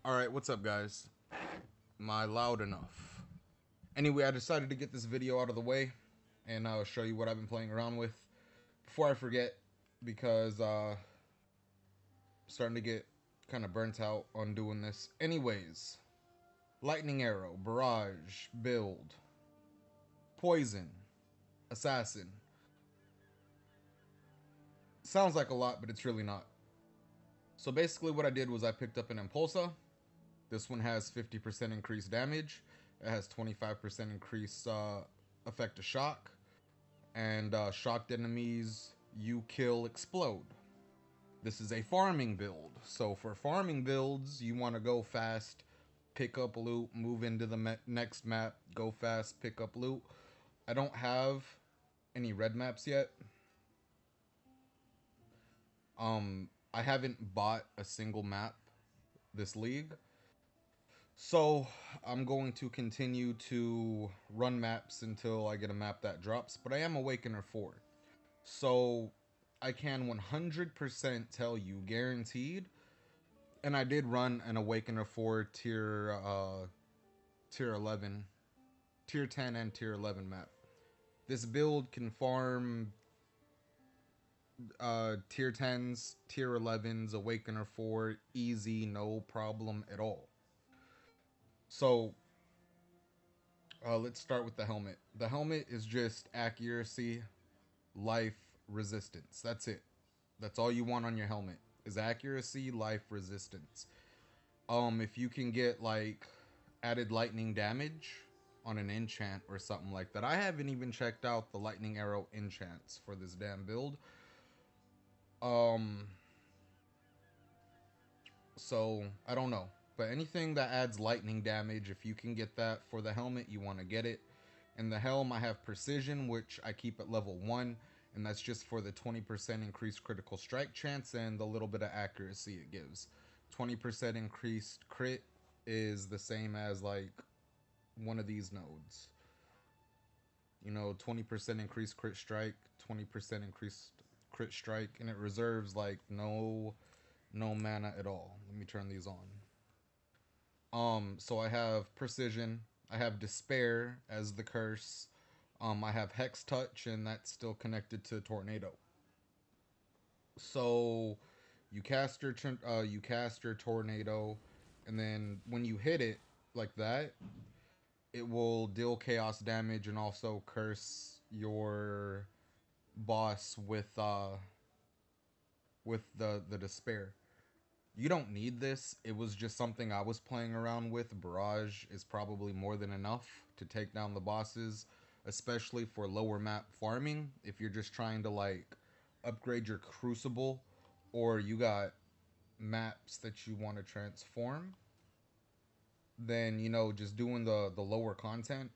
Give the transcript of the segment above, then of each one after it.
Alright, what's up guys? Am I loud enough? Anyway, I decided to get this video out of the way and I'll show you what I've been playing around with before I forget, because starting to get kind of burnt out on doing this. Anyways, lightning arrow, barrage, build, poison, assassin. Sounds like a lot, but it's really not. So basically what I did was I picked up an Impulsa. This one has 50% increased damage. It has 25% increased effect of shock. And shocked enemies you kill explode. This is a farming build. So for farming builds, you want to go fast, pick up loot, move into the next map, go fast, pick up loot. I don't have any red maps yet. I haven't bought a single map this league. So I'm going to continue to run maps until I get a map that drops, but I am Awakener 4. So I can 100% tell you, guaranteed, and I did run an Awakener 4 tier 11, tier 10 and tier 11 map. This build can farm tier 10s, tier 11s, Awakener 4 easy, no problem at all. So let's start with the helmet. The helmet is just accuracy, life, resistance. That's it. That's all you want on your helmet is accuracy, life, resistance. If you can get like added lightning damage on an enchant or something like that. I haven't even checked out the lightning arrow enchants for this damn build. So I don't know. But anything that adds lightning damage, if you can get that for the helmet, you want to get it. In the helm, I have precision, which I keep at level 1. And that's just for the 20% increased critical strike chance and the little bit of accuracy it gives. 20% increased crit is the same as like one of these nodes. You know, 20% increased crit strike, 20% increased crit strike, and it reserves like no mana at all. Let me turn these on. So I have precision, I have despair as the curse, I have hex touch, and that's still connected to tornado. So you cast your tornado, and then when you hit it like that, it will deal chaos damage and also curse your boss with the despair. You don't need this. It was just something I was playing around with. Barrage is probably more than enough to take down the bosses, especially for lower map farming. If you're just trying to like upgrade your crucible, or you got maps that you want to transform, then you know, just doing the lower content,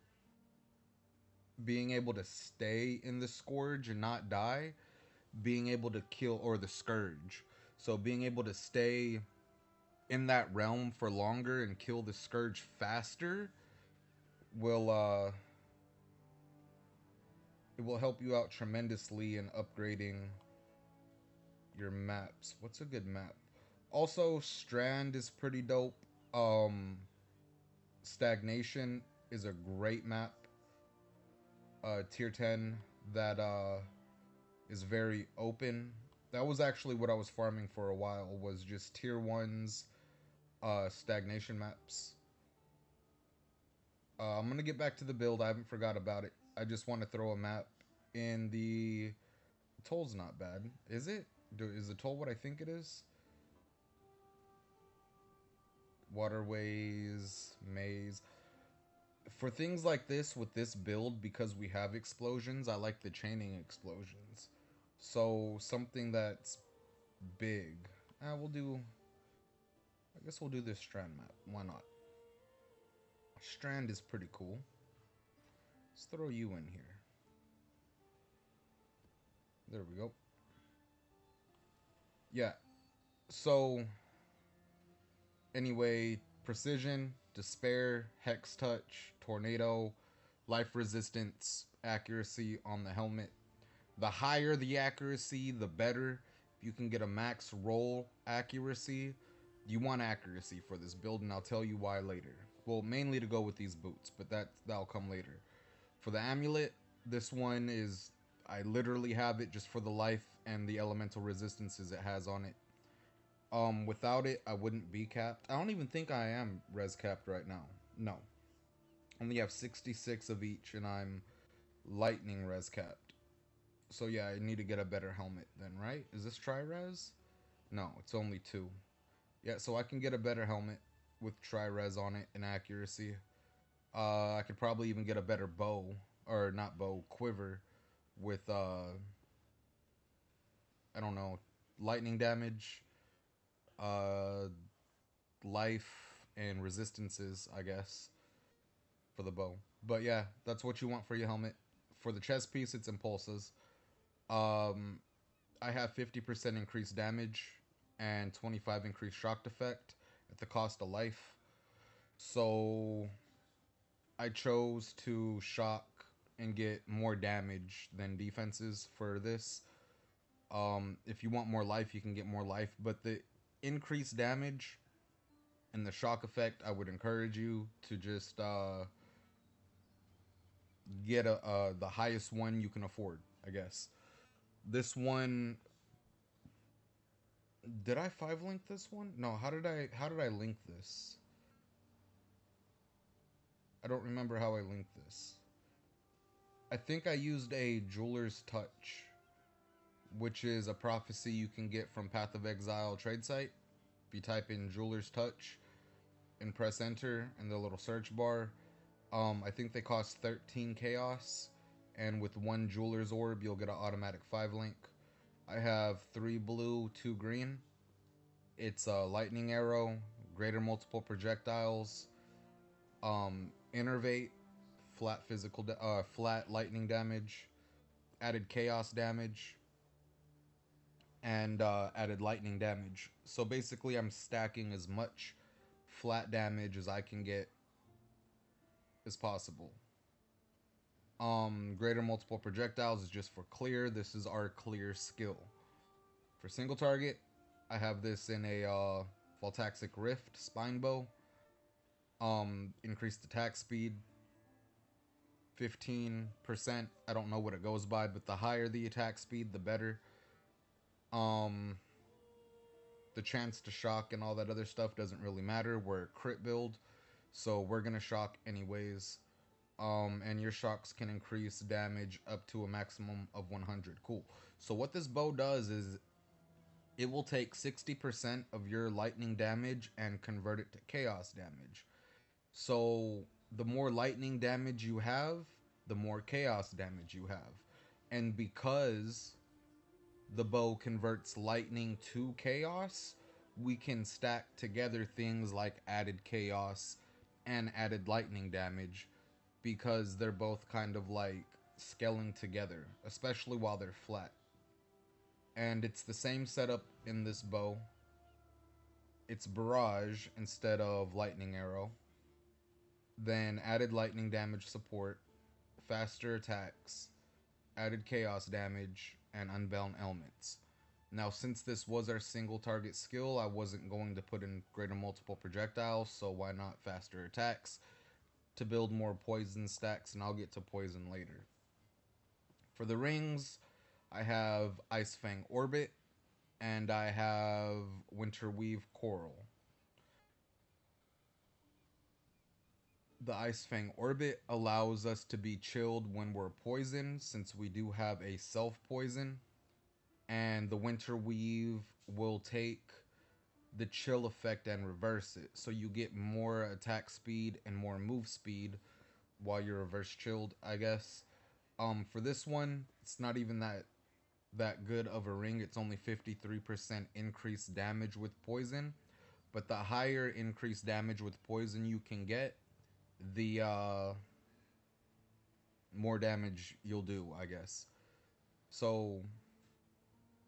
being able to stay in the Scourge and not die, being able to kill, or the Scourge. So being able to stay in that realm for longer and kill the Scourge faster will it will help you out tremendously in upgrading your maps. What's a good map? Also, Strand is pretty dope. Stagnation is a great map. Tier 10 that is very open. That was actually what I was farming for a while, was just tier 1s, stagnation maps. I'm gonna get back to the build. I haven't forgot about it. I just want to throw a map in the toll's not bad, is it? Is the toll what I think it is? Waterways, maze. For things like this with this build, because we have explosions, I like the chaining explosions. So something that's big. We'll do. I guess we'll do this Strand map. Why not? Strand is pretty cool. Let's throw you in here. There we go. Yeah. So, anyway, precision, despair, hex touch, tornado, life resistance, accuracy on the helmet. The higher the accuracy, the better. If you can get a max roll accuracy, You want accuracy for this build, and I'll tell you why later. Well, mainly to go with these boots, but that'll come later. For the amulet, this one is, I literally have it just for the life and the elemental resistances it has on it. Without it, I wouldn't be capped. I don't even think I am res capped right now. No. Only have 66 of each, and I'm lightning res capped. So yeah, I need to get a better helmet then, right? Is this tri-res? No, it's only 2. Yeah, so I can get a better helmet with tri-res on it and accuracy. I could probably even get a better bow, or not bow, quiver with I don't know, lightning damage, uh, life, and resistances, I guess, for the bow. But yeah, that's what you want for your helmet. For the chest piece, it's impulses. Um, I have 50% increased damage and 25 increased shock effect at the cost of life. So I chose to shock and get more damage than defenses for this. If you want more life, you can get more life, but the increased damage and the shock effect, I would encourage you to just get the highest one you can afford, I guess. This one, did I 5-link this one? No, how did I link this? I don't remember how I linked this. I think I used a Jeweler's Touch, which is a prophecy you can get from Path of Exile trade site. If you type in Jeweler's Touch and press enter in the little search bar, I think they cost 13 chaos, and with 1 Jeweler's Orb, you'll get an automatic 5-link. I have 3 blue, 2 green. It's a lightning arrow, greater multiple projectiles, innervate, flat lightning damage, added chaos damage, and added lightning damage. So basically, I'm stacking as much flat damage as I can get as possible. Greater multiple projectiles is just for clear. This is our clear skill. For single target, I have this in a Voltaxic Rift spine bow. Increased attack speed 15%. I don't know what it goes by, but the higher the attack speed, the better. The chance to shock and all that other stuff doesn't really matter. We're a crit build, so we're gonna shock anyways. And your shocks can increase damage up to a maximum of 100. Cool. So what this bow does is it will take 60% of your lightning damage and convert it to chaos damage. So the more lightning damage you have, the more chaos damage you have. And because the bow converts lightning to chaos, we can stack together things like added chaos and added lightning damage, because they're both kind of like scaling together, especially while they're flat. And it's the same setup in this bow. It's barrage instead of lightning arrow. Then added lightning damage support, faster attacks, added chaos damage, and unbound elements. Now, since this was our single target skill, I wasn't going to put in greater multiple projectiles, so why not faster attacks to build more poison stacks, and I'll get to poison later. For the rings, I have Ice Fang Orbit, and I have Winter Weave Coral. The Ice Fang Orbit allows us to be chilled when we're poisoned, since we do have a self-poison. And the Winter Weave will take the chill effect and reverse it. So you get more attack speed and more move speed while you're reverse chilled, I guess. For this one, it's not even that good of a ring. It's only 53% increased damage with poison. But the higher increased damage with poison you can get, the more damage you'll do, I guess. So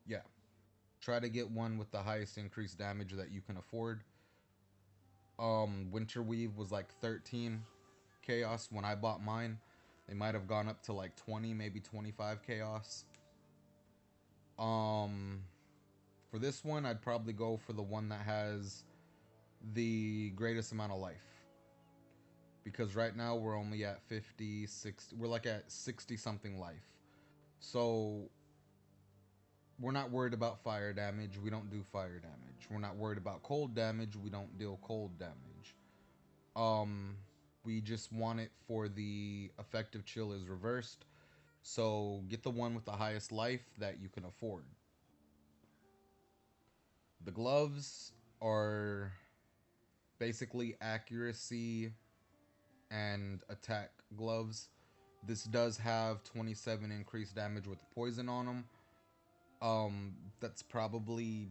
yeah, try to get one with the highest increased damage that you can afford. Winter Weave was like 13 chaos when I bought mine. They might have gone up to like 20, maybe 25 chaos. For this one, I'd probably go for the one that has the greatest amount of life. Because right now we're only at 50, 60, we're like at 60 something life. So we're not worried about fire damage. We don't do fire damage. We're not worried about cold damage. We don't deal cold damage. Um, we just want it for the effective chill is reversed. So get the one with the highest life that you can afford. The gloves are basically accuracy and attack gloves. This does have 27 increased damage with poison on them. That's probably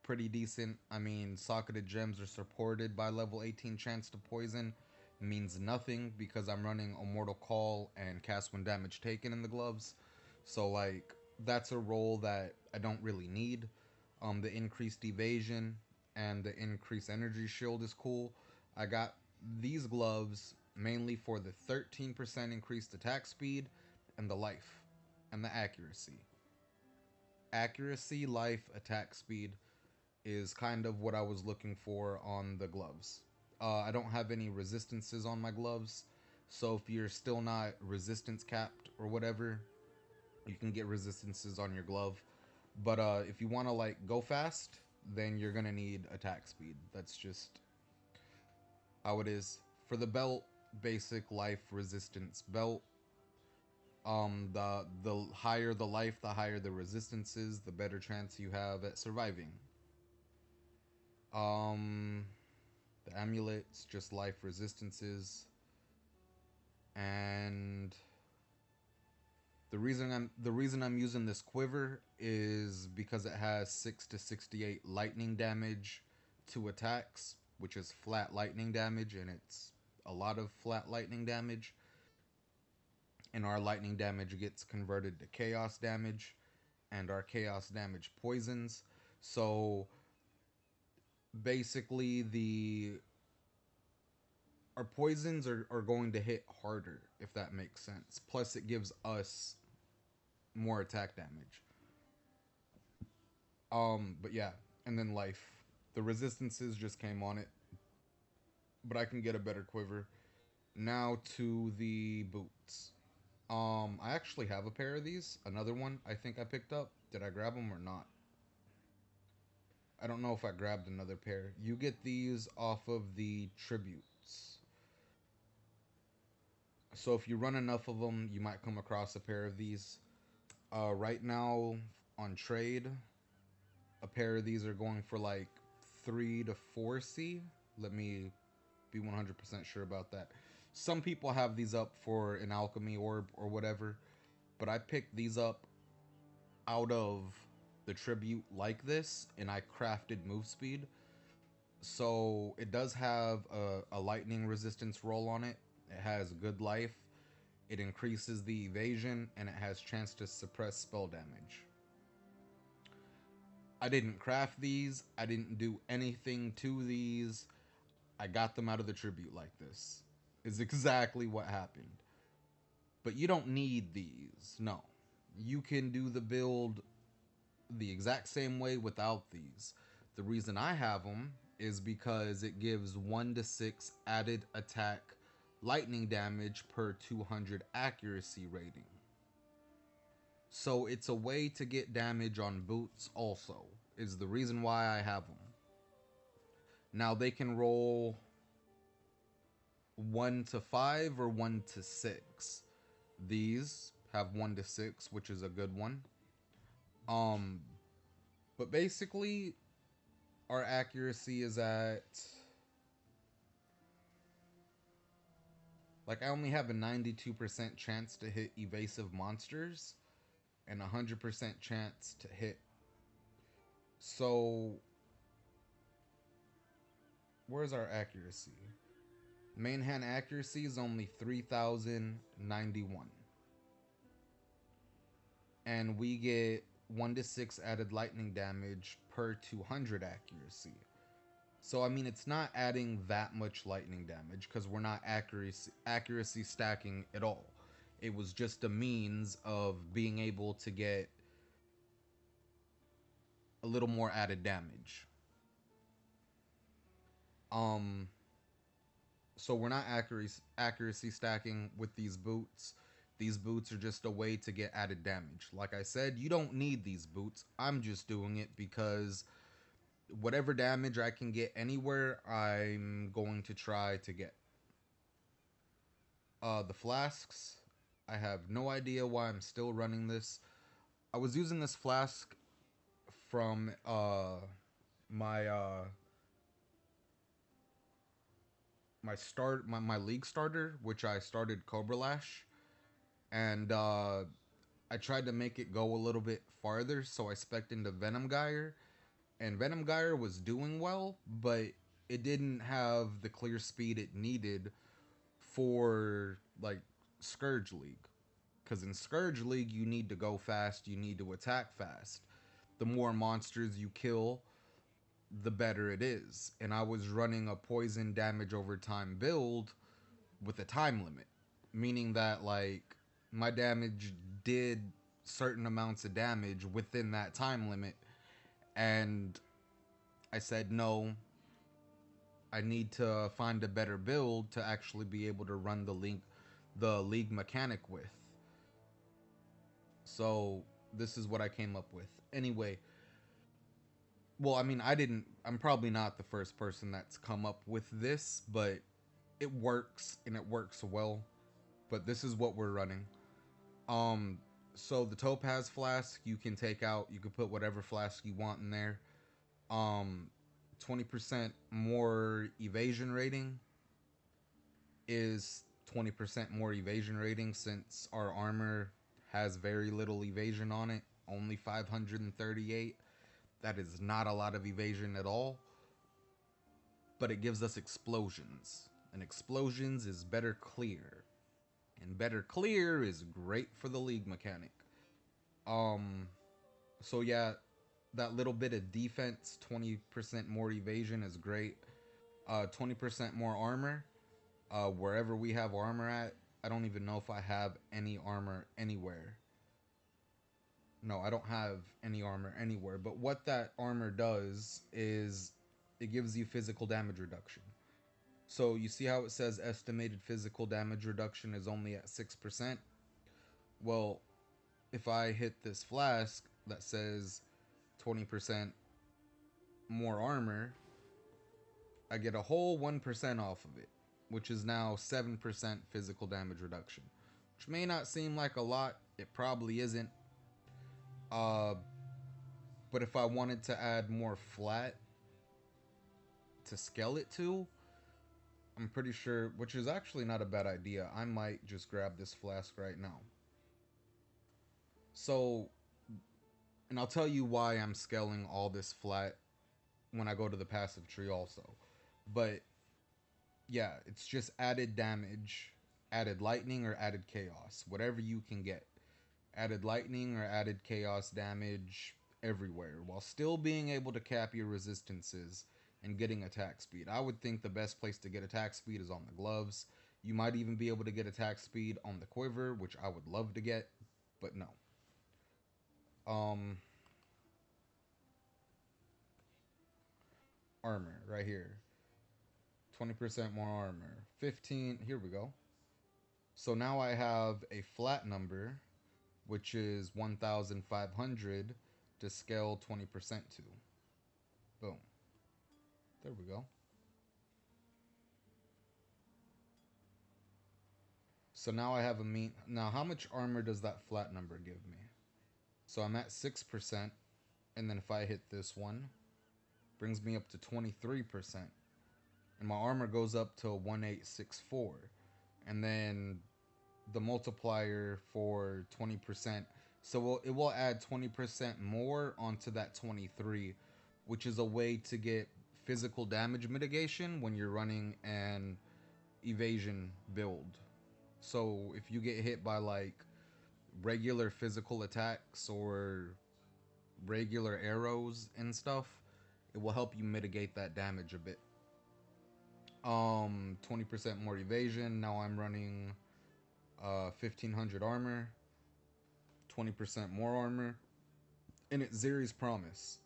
pretty decent. I mean, socketed gems are supported by level 18 chance to poison. Means nothing because I'm running Immortal Call and cast when damage taken in the gloves. So like that's a role that I don't really need. The increased evasion and the increased energy shield is cool. I got these gloves mainly for the 13% increased attack speed and the life and the accuracy. Accuracy, life, attack speed is kind of what I was looking for on the gloves. I don't have any resistances on my gloves, so if you're still not resistance capped or whatever, you can get resistances on your glove. But if you want to like go fast, then you're gonna need attack speed. That's just how it is. For the belt, basic life resistance belt. The higher the life, the higher the resistances, the better chance you have at surviving. Um, the amulets, just life resistances, and the reason I'm using this quiver is because it has 6 to 68 lightning damage to attacks, which is flat lightning damage, and it's a lot of flat lightning damage. And our lightning damage gets converted to chaos damage, and our chaos damage poisons. So basically, the our poisons are going to hit harder, if that makes sense. Plus, it gives us more attack damage. But yeah, and then life. The resistances just came on it, but I can get a better quiver. Now to the boots. I actually have a pair of these. Another one I think I picked up. Did I grab them or not? I don't know if I grabbed another pair. You get these off of the tributes. So if you run enough of them, you might come across a pair of these. Right now on trade, a pair of these are going for like 3 to 4C. Let me be 100% sure about that. Some people have these up for an alchemy orb or whatever, but I picked these up out of the tribute like this, and I crafted move speed. So it does have a lightning resistance roll on it. It has good life. It increases the evasion, and it has chance to suppress spell damage. I didn't craft these. I didn't do anything to these. I got them out of the tribute like this. Is exactly what happened. But you don't need these. No. You can do the build the exact same way without these. The reason I have them is because it gives 1 to 6 added attack lightning damage per 200 accuracy rating. So it's a way to get damage on boots also, is the reason why I have them. Now they can roll 1 to 5 or 1 to 6. These have 1 to 6, which is a good one. But basically, our accuracy is at... Like, I only have a 92% chance to hit evasive monsters and 100% chance to hit. So, where's our accuracy? Main hand accuracy is only 3,091. And we get 1 to 6 added lightning damage per 200 accuracy. So, I mean, it's not adding that much lightning damage because we're not accuracy stacking at all. It was just a means of being able to get a little more added damage. Um, so we're not accuracy stacking with these boots. These boots are just a way to get added damage. Like I said, you don't need these boots. I'm just doing it because whatever damage I can get anywhere, I'm going to try to get. The flasks, I have no idea why I'm still running this. I was using this flask from my my league starter, which I started Cobra Lash, and I tried to make it go a little bit farther, so I spec'd into Venom Gyre, and Venom Gyre was doing well, but it didn't have the clear speed it needed for like Scourge League. Because in Scourge League, you need to go fast, you need to attack fast. The more monsters you kill, the better it is. And I was running a poison damage over time build with a time limit, meaning that like my damage did certain amounts of damage within that time limit. And I said, no, I need to find a better build to actually be able to run the league mechanic with. So this is what I came up with. Anyway, well, I mean, I'm probably not the first person that's come up with this, but it works and it works well. But this is what we're running. Um, so the Topaz flask, you can take out, you can put whatever flask you want in there. Um, 20% more evasion rating is 20% more evasion rating since our armor has very little evasion on it, only 538. That is not a lot of evasion at all, but it gives us explosions, and explosions is better clear, and better clear is great for the league mechanic. Um, so yeah, that little bit of defense, 20% more evasion is great. 20% more armor. Wherever we have armor at, I don't even know if I have any armor anywhere. No, I don't have any armor anywhere. But what that armor does is it gives you physical damage reduction. So you see how it says estimated physical damage reduction is only at 6%? Well, if I hit this flask that says 20% more armor, I get a whole 1% off of it, which is now 7% physical damage reduction. Which may not seem like a lot, it probably isn't. Uh, but if I wanted to add more flat to scale it to, I'm pretty sure, which is actually not a bad idea, I might just grab this flask right now. So, and I'll tell you why I'm scaling all this flat when I go to the passive tree also. But yeah, it's just added damage, added lightning, or added chaos, whatever you can get. Added lightning or added chaos damage everywhere, while still being able to cap your resistances and getting attack speed. I would think the best place to get attack speed is on the gloves. You might even be able to get attack speed on the quiver, which I would love to get, but no. Um, Armor right here. 20% more armor. 15, here we go. So now I have a flat number, which is 1,500 to scale 20% to. Boom. There we go. So now I have a mean. Now, how much armor does that flat number give me? So I'm at 6%, and then if I hit this one, brings me up to 23%. And my armor goes up to 1864. And then the multiplier for 20%. So it will add 20% more onto that 23, which is a way to get physical damage mitigation when you're running an evasion build. So if you get hit by like regular physical attacks or regular arrows and stuff, it will help you mitigate that damage a bit. 20% more evasion. Now I'm running 1500 armor, 20% more armor, and it's Zeri's Promise,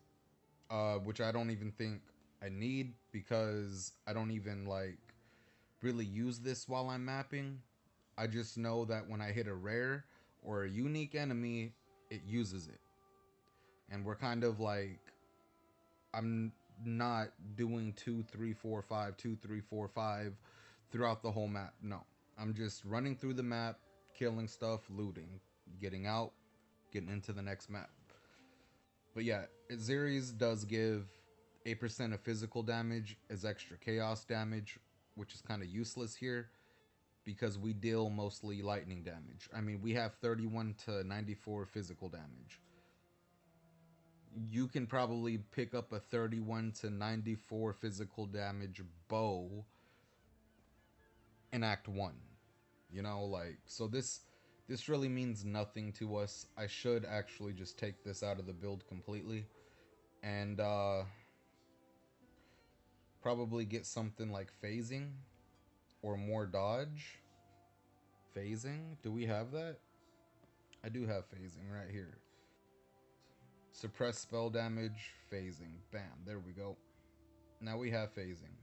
which I don't even think I need because I don't even like really use this while I'm mapping. I just know that when I hit a rare or a unique enemy, it uses it. And we're kind of like, I'm not doing 2, 3, 4, 5, 2, 3, 4, 5 throughout the whole map. No. I'm just running through the map, killing stuff, looting, getting out, getting into the next map. But yeah, Xeres does give 8% of physical damage as extra chaos damage, which is kind of useless here because we deal mostly lightning damage. I mean, we have 31 to 94 physical damage. You can probably pick up a 31 to 94 physical damage bow in Act 1. You know, like, so this really means nothing to us. I should actually just take this out of the build completely and probably get something like phasing or more dodge. Phasing? Do we have that? I do have phasing right here. Suppress spell damage, phasing. Bam, there we go. Now we have phasing.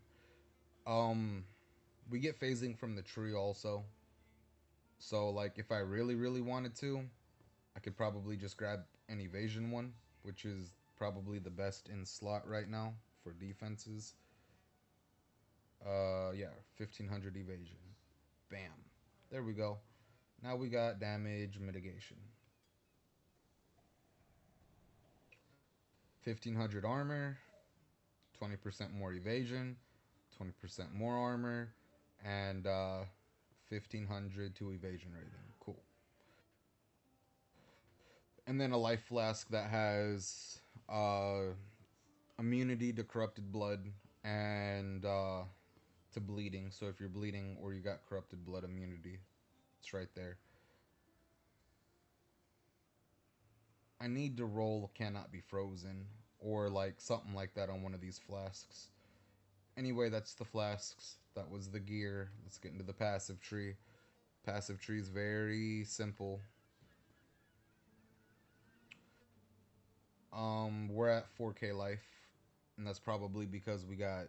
Um, we get phasing from the tree also. So like if I really wanted to, I could probably just grab an evasion one, which is probably the best in slot right now for defenses. Yeah, 1500 evasion. Bam. There we go. Now we got damage mitigation. 1500 armor, 20% more evasion, 20% more armor, and 1500 to evasion rating. Cool. And then a life flask that has immunity to corrupted blood and to bleeding. So if you're bleeding or you got corrupted blood immunity, it's right there. I need to roll cannot be frozen or like something like that on one of these flasks. Anyway, that's the flasks. That was the gear. Let's get into the passive tree. Passive tree is very simple. We're at 4k life, and that's probably because we got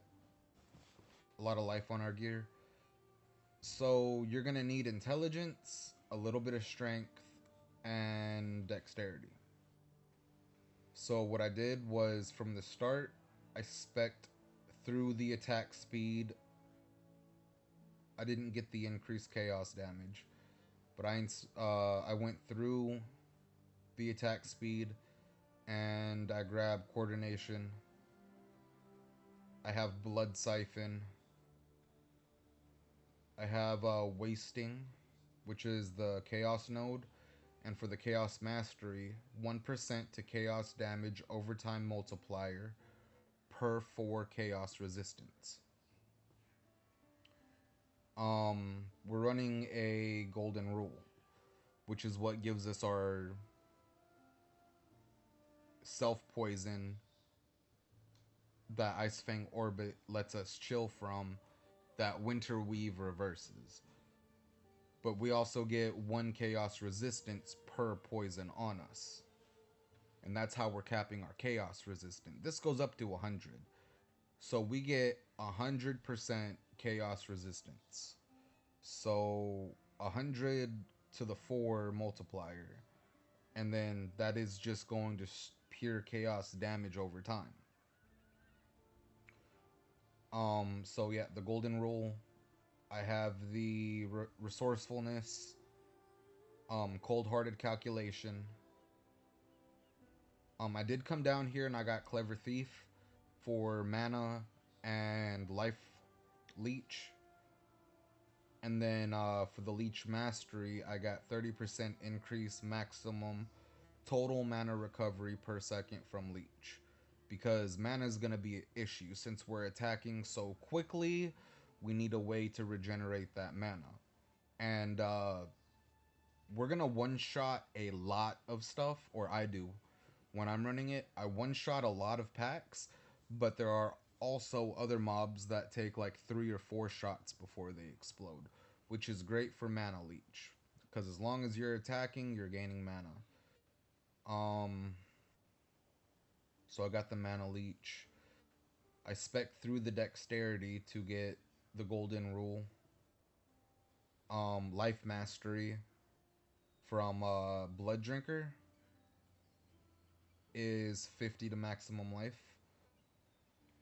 a lot of life on our gear. So you're gonna need intelligence, a little bit of strength, and dexterity. So what I did was from the start, I spec'd through the attack speed. I didn't get the increased chaos damage, but I went through the attack speed and I grabbed coordination. I have blood siphon. I have wasting, which is the chaos node, and for the chaos mastery, 1% to chaos damage overtime multiplier per 4 chaos resistance. We're running a golden rule, which is what gives us our self poison that Ice Fang orbit lets us chill from, that Winter Weave reverses. But we also get 1 chaos resistance per poison on us. And that's how we're capping our chaos resistance. This goes up to 100. So we get 100% chaos resistance. So 100 to the 4 multiplier. And then that is just going to pure chaos damage over time. So yeah, the golden rule. I have the resourcefulness, cold-hearted calculation. I did come down here and I got clever thief for mana and life leech. And then for the leech mastery, I got 30% increase maximum total mana recovery per second from leech. Because mana is going to be an issue. Since we're attacking so quickly, we need a way to regenerate that mana. And we're going to one-shot a lot of stuff, or I do. When I'm running it, I one-shot a lot of packs, but there are also other mobs that take like 3 or 4 shots before they explode, which is great for mana leech. Because as long as you're attacking, you're gaining mana. So I got the mana leech. I spec through the dexterity to get the golden rule. Life mastery from Blood Drinker is 50 to maximum life.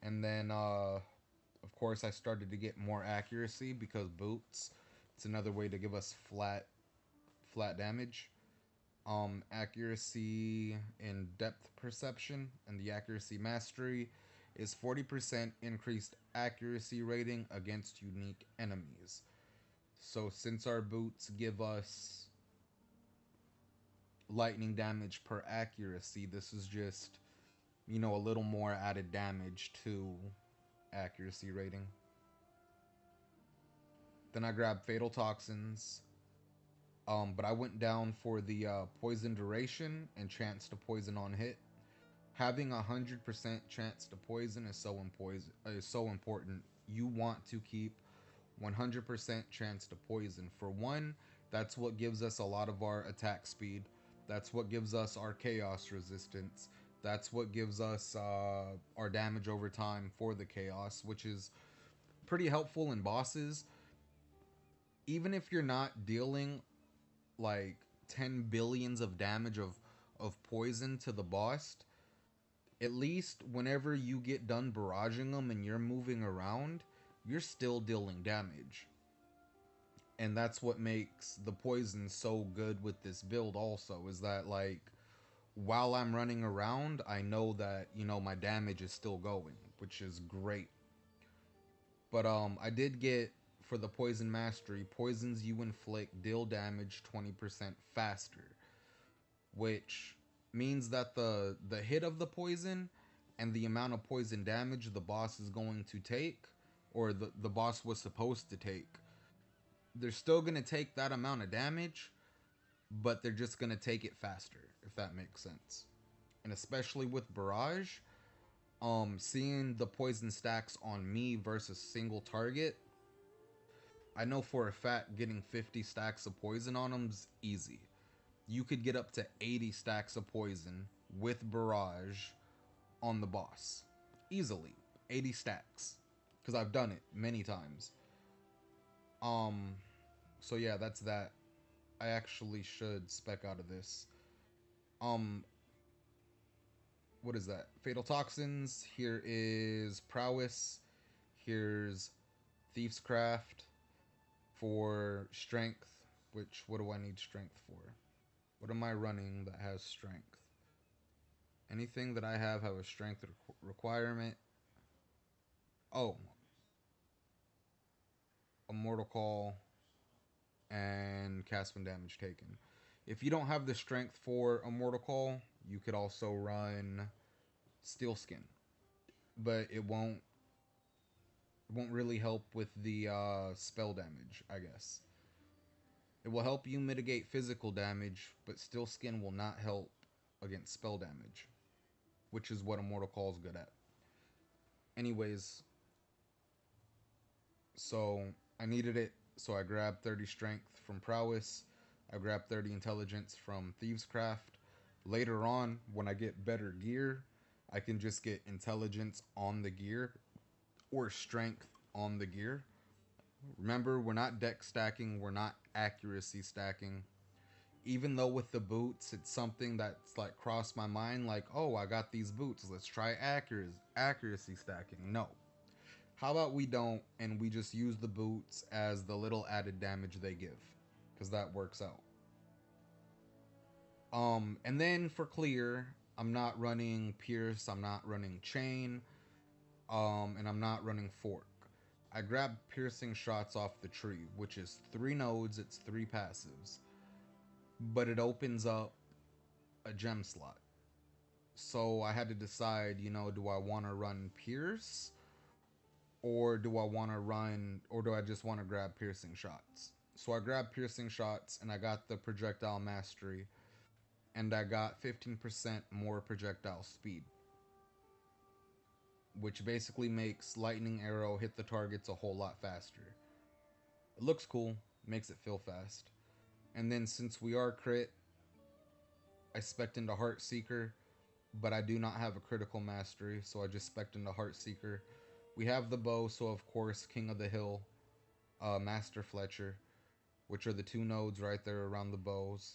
And then of course I started to get more accuracy because boots. It's another way to give us flat damage. Accuracy and depth perception, and the accuracy mastery is 40% increased accuracy rating against unique enemies. So since our boots give us lightning damage per accuracy, this is just, you know, a little more added damage to accuracy rating. Then I grabbed Fatal Toxins, but I went down for the poison duration and chance to poison on hit. Having 100% chance to poison is so important. You want to keep 100% chance to poison. For one, that's what gives us a lot of our attack speed. That's what gives us our chaos resistance. That's what gives us our damage over time for the chaos, which is pretty helpful in bosses. Even if you're not dealing like 10 billions of damage of poison to the boss, at least whenever you get done barraging them and you're moving around, you're still dealing damage. And that's what makes the poison so good with this build also, is that like while I'm running around, I know that, you know, my damage is still going, which is great. But I did get, for the poison mastery, poisons you inflict deal damage 20% faster, which means that the hit of the poison and the amount of poison damage the boss is going to take, or the boss was supposed to take, they're still going to take that amount of damage, but they're just going to take it faster, if that makes sense. And especially with Barrage, seeing the poison stacks on me versus single target, I know for a fact getting 50 stacks of poison on them's easy. You could get up to 80 stacks of poison with Barrage on the boss. Easily. 80 stacks. Because I've done it many times. So yeah, that's that. I actually should spec out of this. What is that? Fatal Toxins. Here is Prowess. Here's Thief's Craft for strength. Which, what do I need strength for? What am I running that has strength? Anything that I have a strength requirement. Oh. Immortal Call and cast when damage taken. If you don't have the strength for Immortal Call, you could also run Steel Skin. But it won't really help with the spell damage, I guess. It will help you mitigate physical damage, but Steel Skin will not help against spell damage, which is what Immortal Call is good at. Anyways, so I needed it, so I grabbed 30 strength from Prowess. I grabbed 30 intelligence from Thieves' Craft. Later on, when I get better gear, I can just get intelligence on the gear or strength on the gear. Remember, we're not dex stacking, we're not accuracy stacking. Even though with the boots, it's something that's like crossed my mind, like, oh, I got these boots, let's try accuracy stacking. No. How about we don't, and we just use the boots as the little added damage they give, because that works out. And then for clear, I'm not running Pierce, I'm not running Chain, and I'm not running Fork. I grabbed Piercing Shots off the tree, which is 3 nodes, it's 3 passives. But it opens up a gem slot. So I had to decide, you know, do I want to run Pierce? Or do I just want to grab Piercing Shots? So I grabbed Piercing Shots, and I got the projectile mastery, and I got 15% more projectile speed, which basically makes Lightning Arrow hit the targets a whole lot faster. It looks cool, makes it feel fast. And then since we are crit, I spec'd into Heart Seeker, but I do not have a critical mastery, so I just spec'd into Heartseeker. We have the bow, so of course King of the Hill, Master Fletcher, which are the two nodes right there around the bows.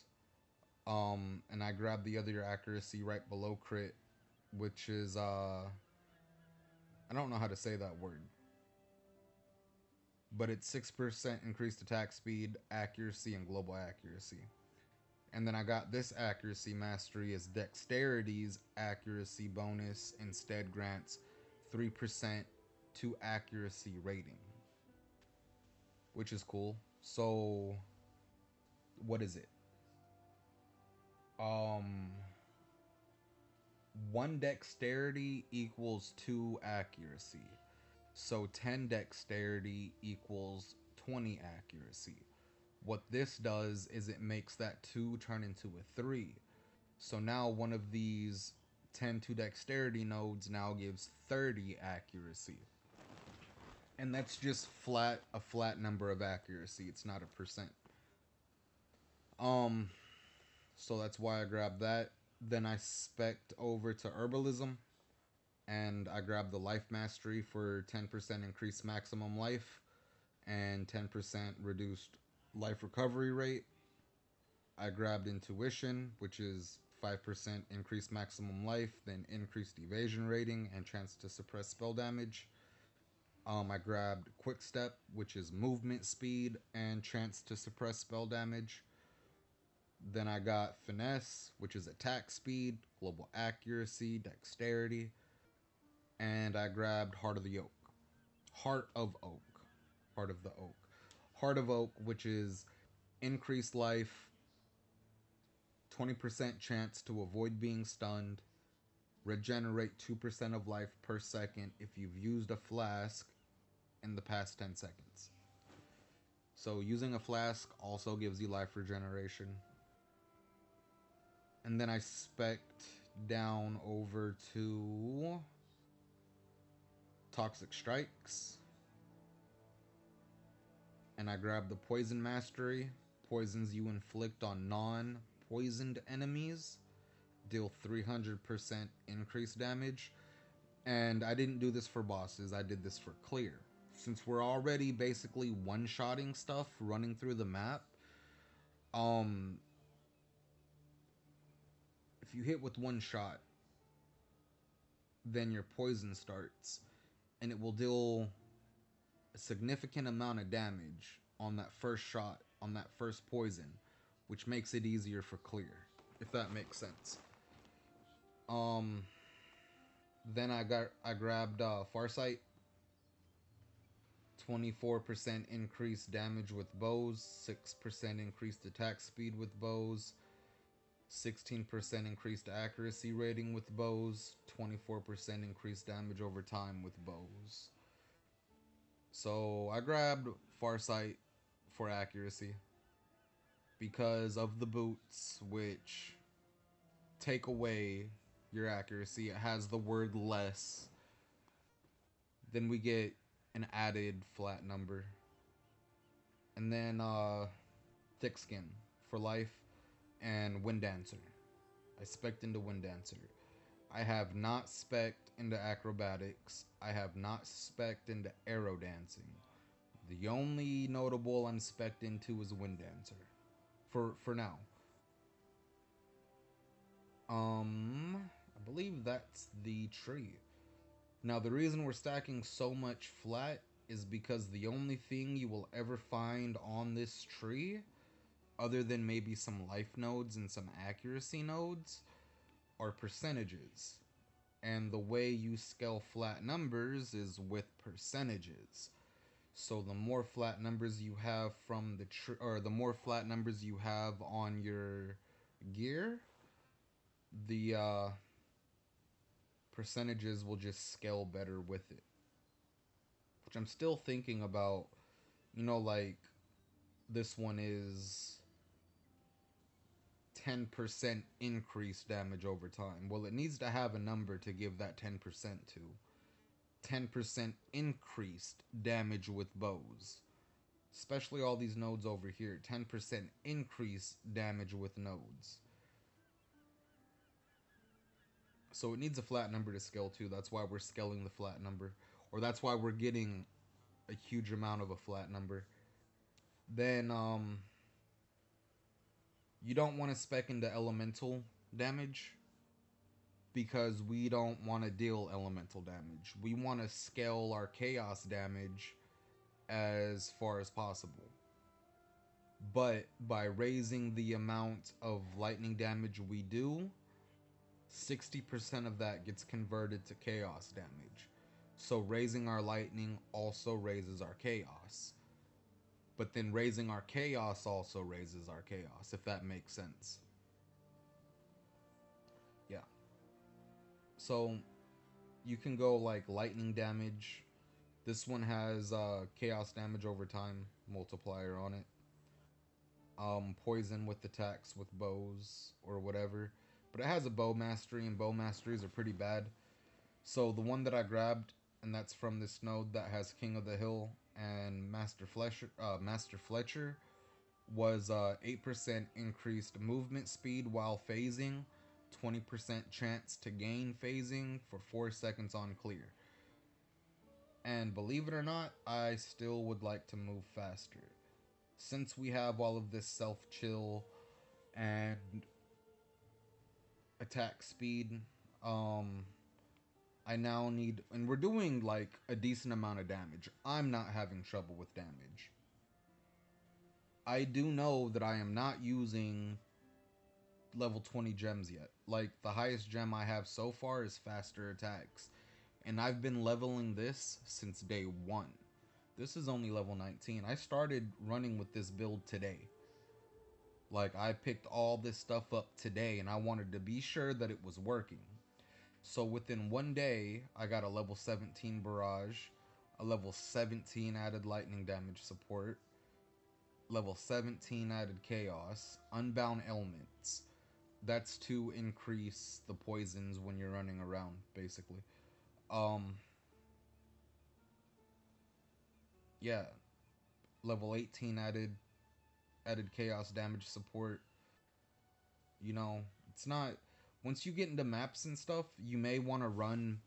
And I grabbed the other accuracy right below crit, which is I don't know how to say that word, but it's 6% increased attack speed, accuracy, and global accuracy. And then I got this accuracy mastery as dexterity's accuracy bonus instead grants 3% to accuracy rating, which is cool. So what is it? Um 1 dexterity equals 2 accuracy. So 10 dexterity equals 20 accuracy. What this does is it makes that 2 turn into a 3. So now one of these 10 to dexterity nodes now gives 30 accuracy. And that's just a flat number of accuracy. It's not a percent. So that's why I grabbed that. Then I spec'd over to Herbalism, and I grabbed the Life Mastery for 10% increased maximum life and 10% reduced life recovery rate. I grabbed Intuition, which is 5% increased maximum life, then increased evasion rating and chance to suppress spell damage. I grabbed Quick Step, which is movement speed and chance to suppress spell damage. Then I got Finesse, which is attack speed, global accuracy, dexterity. And I grabbed Heart of the Oak. Heart of Oak. Heart of the Oak. Heart of Oak, which is increased life, 20% chance to avoid being stunned, regenerate 2% of life per second if you've used a flask in the past 10 seconds. So using a flask also gives you life regeneration. And then I spec'd down over to Toxic Strikes. And I grabbed the Poison Mastery. Poisons you inflict on non-poisoned enemies deal 300% increased damage. And I didn't do this for bosses, I did this for clear. Since we're already basically one-shotting stuff running through the map, if you hit with one shot, then your poison starts, and it will deal a significant amount of damage on that first shot, on that first poison, which makes it easier for clear, if that makes sense. Then I grabbed Farsight. 24% increased damage with bows, 6% increased attack speed with bows, 16% increased accuracy rating with bows, 24% increased damage over time with bows. So I grabbed Farsight for accuracy because of the boots, which take away your accuracy. It has the word less. Then we get an added flat number. And then Thick Skin for life and Wind Dancer. I spec'd into Wind Dancer. I have not spec'd into Acrobatics. I have not spec'd into Arrow Dancing. The only notable I'm spec'd into is Wind Dancer. For now. I believe that's the tree. Now, the reason we're stacking so much flat is because the only thing you will ever find on this tree, other than maybe some life nodes and some accuracy nodes, are percentages. And the way you scale flat numbers is with percentages. So the more flat numbers you have from the tree, or the more flat numbers you have on your gear, the percentages will just scale better with it. Which I'm still thinking about, like this one is 10% increased damage over time. Well, it needs to have a number to give that 10% to. 10% increased damage with bows. Especially all these nodes over here. 10% increased damage with nodes. So it needs a flat number to scale to. That's why we're scaling the flat number. Or that's why we're getting a huge amount of a flat number. Then you don't want to spec into elemental damage because we don't want to deal elemental damage. We want to scale our chaos damage as far as possible. But by raising the amount of lightning damage we do, 60% of that gets converted to chaos damage. So raising our lightning also raises our chaos. But then raising our chaos also raises our chaos, if that makes sense. Yeah. So you can go like lightning damage. This one has chaos damage over time multiplier on it. Poison with attacks with bows or whatever. But it has a bow mastery, and bow masteries are pretty bad. So the one that I grabbed, and that's from this node that has King of the Hill and Master Fletcher, was 8% increased movement speed while phasing, 20% chance to gain phasing for 4 seconds on clear. And believe it or not, I still would like to move faster. Since we have all of this self-chill and attack speed, I now need, and we're doing like a decent amount of damage. I'm not having trouble with damage. I do know that I am not using level 20 gems yet. Like, the highest gem I have so far is faster attacks. And I've been leveling this since day 1. This is only level 19. I started running with this build today. Like, I picked all this stuff up today, and I wanted to be sure that it was working. So within 1 day, I got a level 17 barrage, a level 17 added lightning damage support, level 17 added chaos, unbound elements. That's to increase the poisons when you're running around, basically. Yeah, level 18 added chaos damage support. You know, it's not, once you get into maps and stuff, you may want to run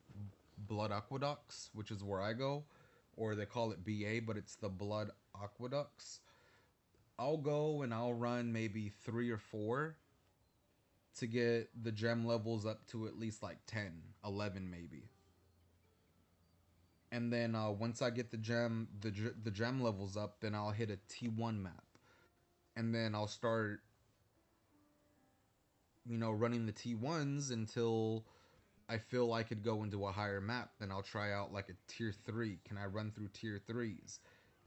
Blood Aqueducts, which is where I go, or they call it BA, but it's the Blood Aqueducts. I'll go and I'll run maybe 3 or 4 to get the gem levels up to at least like 10, 11 maybe. And then once I get the gem levels up, then I'll hit a T1 map. And then I'll start, you know, running the T1s until I feel I could go into a higher map. Then I'll try out like a tier 3. Can I run through tier 3s?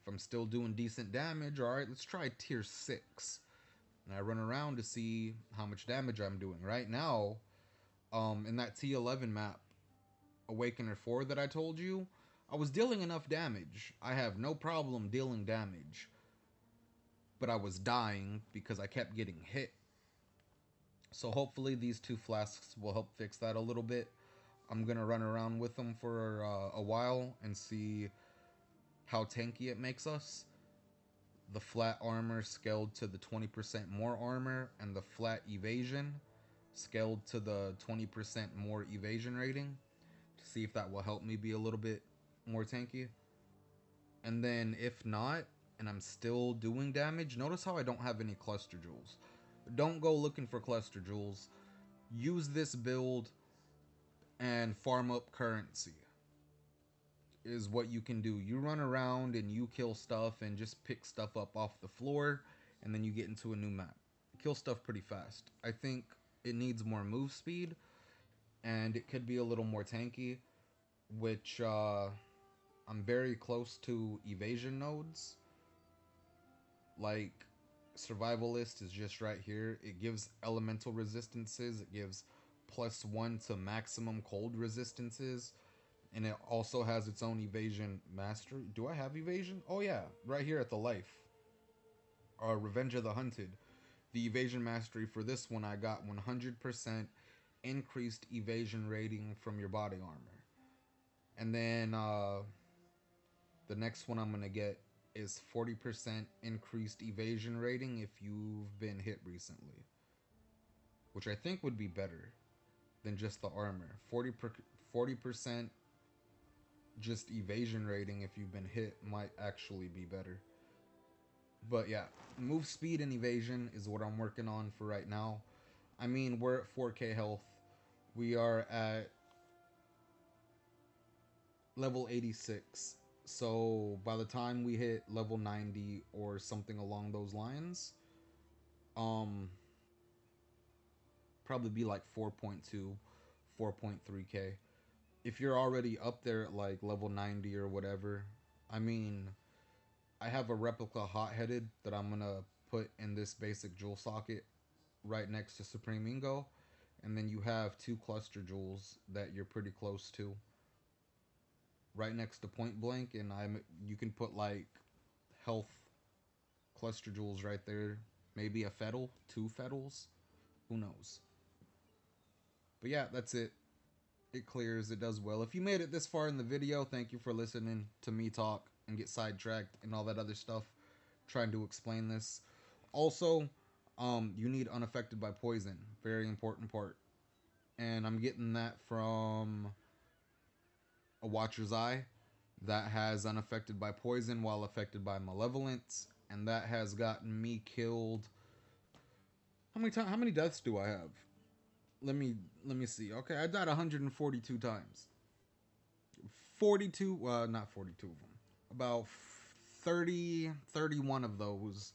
If I'm still doing decent damage, alright, let's try tier 6. And I run around to see how much damage I'm doing. Right now, in that T11 map, Awakener 4 that I told you, I was dealing enough damage. I have no problem dealing damage. But I was dying because I kept getting hit. So hopefully these 2 flasks will help fix that a little bit. I'm going to run around with them for a while and see how tanky it makes us. The flat armor scaled to the 20% more armor, and the flat evasion scaled to the 20% more evasion rating, to see if that will help me be a little bit more tanky. And then if not, and I'm still doing damage, notice how I don't have any cluster jewels. Don't go looking for cluster jewels. Use this build and farm up currency is what you can do. You run around and you kill stuff and just pick stuff up off the floor, and then you get into a new map. Kill stuff pretty fast. I think it needs more move speed, and it could be a little more tanky, which I'm very close to evasion nodes. Like, Survivalist is just right here. It gives elemental resistances. It gives +1 to maximum cold resistances. And it also has its own evasion mastery. Do I have evasion? Oh yeah, right here at the life. Revenge of the Hunted. The evasion mastery for this one, I got 100% increased evasion rating from your body armor. And then the next one I'm going to get is 40% increased evasion rating if you've been hit recently. Which I think would be better than just the armor. 40% just evasion rating if you've been hit might actually be better. But yeah, move speed and evasion is what I'm working on for right now. I mean, we're at 4k health. We are at level 86. So by the time we hit level 90 or something along those lines, probably be like 4.2, 4.3k. If you're already up there at like level 90 or whatever, I mean, I have a replica hot-headed that I'm gonna put in this basic jewel socket right next to Supreme Ingo, and then you have 2 cluster jewels that you're pretty close to right next to point blank, and you can put like health cluster jewels right there, maybe a fettle, 2 fettles, who knows. But yeah, that's it. It clears, it does well. If you made it this far in the video, thank you for listening to me talk and get sidetracked and all that other stuff trying to explain this. Also, you need unaffected by poison, very important part, and I'm getting that from a Watcher's Eye that has unaffected by poison while affected by malevolence, and that has gotten me killed. How many deaths do I have? Let me see. Okay, I died 142 times. 42, not 42 of them. About 31 of those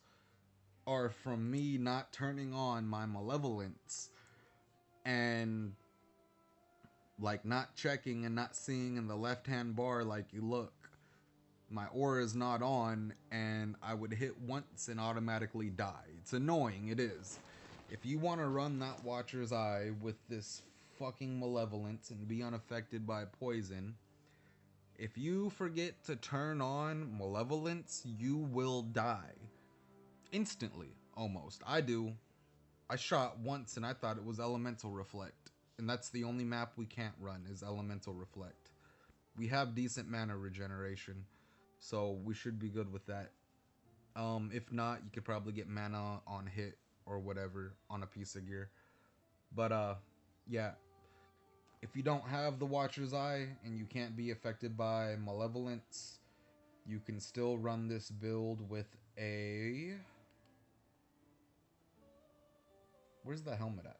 are from me not turning on my malevolence and like not checking and not seeing in the left hand bar like you look. My aura is not on, and I would hit once and automatically die. It's annoying, it is. If you want to run that Watcher's Eye with this fucking malevolence and be unaffected by poison, if you forget to turn on malevolence, you will die. Instantly, almost. I do. I shot once and I thought it was Elemental Reflect. And that's the only map we can't run is Elemental Reflect. We have decent mana regeneration, so we should be good with that. If not, you could probably get mana on hit or whatever on a piece of gear. But yeah. If you don't have the Watcher's Eye and you can't be affected by malevolence, you can still run this build with a... Where's the helmet at?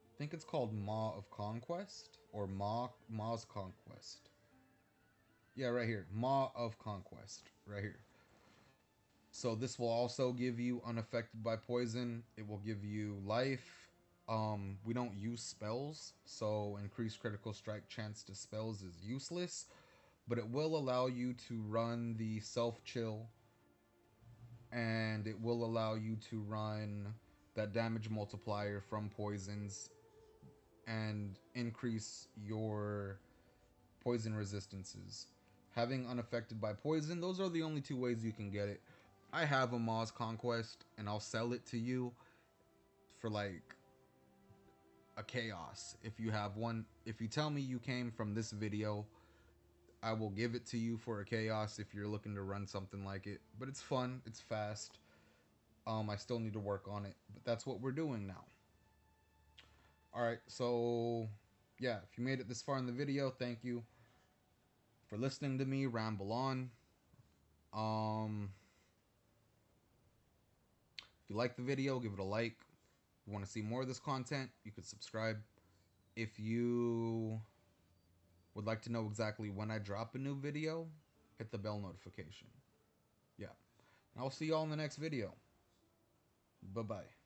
I think it's called Maw of Conquest, or Maw's Conquest. Yeah, right here. Maw of Conquest, right here. So this will also give you unaffected by poison. It will give you life. We don't use spells, so increased critical strike chance to spells is useless, but it will allow you to run the self-chill, and it will allow you to run that damage multiplier from poisons and increase your poison resistances. Having unaffected by poison, those are the only 2 ways you can get it. I have a Maw's Conquest, and I'll sell it to you for like a chaos. If you have one, if you tell me you came from this video, I will give it to you for a chaos if you're looking to run something like it. But it's fun, it's fast. I still need to work on it, but that's what we're doing now. Alright, so yeah, if you made it this far in the video, thank you for listening to me ramble on. If you like the video, give it a like. If you want to see more of this content, you could subscribe. If you would like to know exactly when I drop a new video, hit the bell notification. Yeah. And I'll see y'all in the next video. Bye-bye.